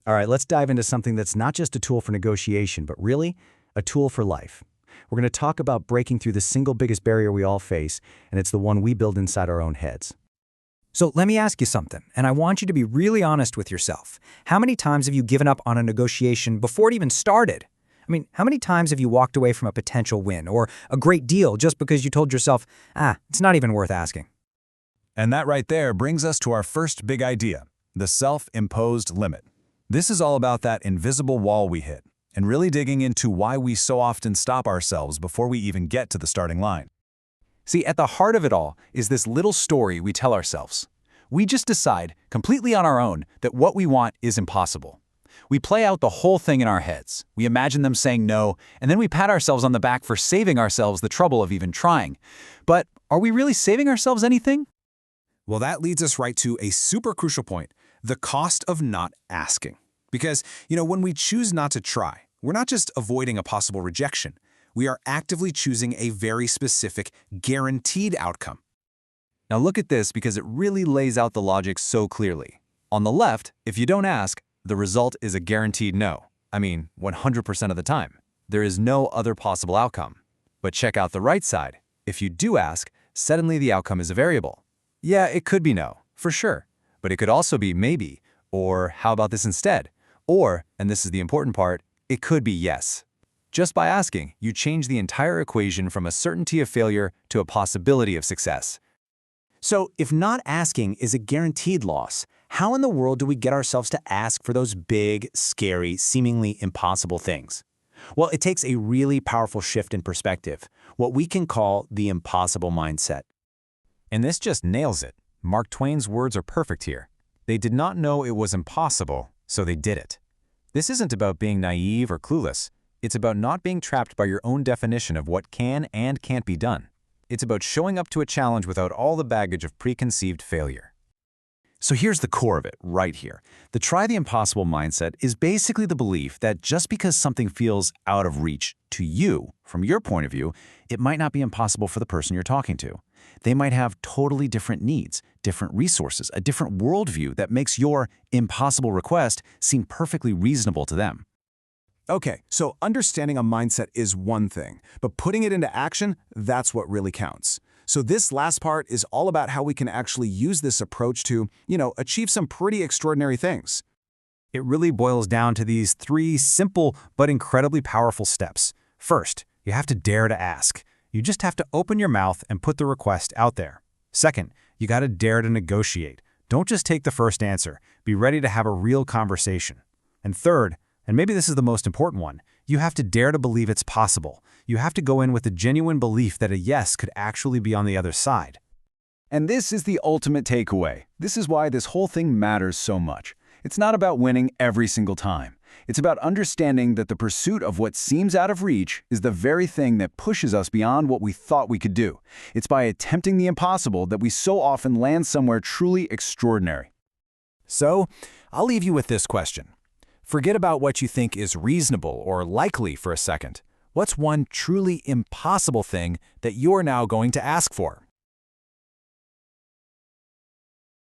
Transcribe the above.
All right, let's dive into something that's not just a tool for negotiation, but really a tool for life. We're going to talk about breaking through the single biggest barrier we all face, and it's the one we build inside our own heads. So let me ask you something, and I want you to be really honest with yourself. How many times have you given up on a negotiation before it even started? I mean, how many times have you walked away from a potential win or a great deal just because you told yourself, it's not even worth asking? And that right there brings us to our first big idea, the self-imposed limit. This is all about that invisible wall we hit, and really digging into why we so often stop ourselves before we even get to the starting line. See, at the heart of it all is this little story we tell ourselves. We just decide, completely on our own, that what we want is impossible. We play out the whole thing in our heads. We imagine them saying no, and then we pat ourselves on the back for saving ourselves the trouble of even trying. But are we really saving ourselves anything? Well, that leads us right to a super crucial point, the cost of not asking. Because, when we choose not to try, we're not just avoiding a possible rejection. We are actively choosing a very specific, guaranteed outcome. Now look at this because it really lays out the logic so clearly. On the left, if you don't ask, the result is a guaranteed no. I mean, 100% of the time. There is no other possible outcome. But check out the right side. If you do ask, suddenly the outcome is a variable. Yeah, it could be no, for sure. But it could also be maybe, or how about this instead? Or, and this is the important part, it could be yes. Just by asking, you change the entire equation from a certainty of failure to a possibility of success. So, if not asking is a guaranteed loss, how in the world do we get ourselves to ask for those big, scary, seemingly impossible things? Well, it takes a really powerful shift in perspective, what we can call the impossible mindset. And this just nails it. Mark Twain's words are perfect here. They did not know it was impossible, so they did it. This isn't about being naive or clueless. It's about not being trapped by your own definition of what can and can't be done. It's about showing up to a challenge without all the baggage of preconceived failure. So here's the core of it, right here. The try the impossible mindset is basically the belief that just because something feels out of reach to you, from your point of view, it might not be impossible for the person you're talking to. They might have totally different needs, different resources, a different worldview that makes your impossible request seem perfectly reasonable to them. Okay, so understanding a mindset is one thing, but putting it into action, that's what really counts. So this last part is all about how we can actually use this approach to, achieve some pretty extraordinary things. It really boils down to these 3 simple but incredibly powerful steps. First, you have to dare to ask. You just have to open your mouth and put the request out there. Second, you got to dare to negotiate. Don't just take the first answer. Be ready to have a real conversation. And third, and maybe this is the most important one, you have to dare to believe it's possible. You have to go in with a genuine belief that a yes could actually be on the other side. And this is the ultimate takeaway. This is why this whole thing matters so much. It's not about winning every single time. It's about understanding that the pursuit of what seems out of reach is the very thing that pushes us beyond what we thought we could do. It's by attempting the impossible that we so often land somewhere truly extraordinary. So, I'll leave you with this question. Forget about what you think is reasonable or likely for a second. What's one truly impossible thing that you're now going to ask for?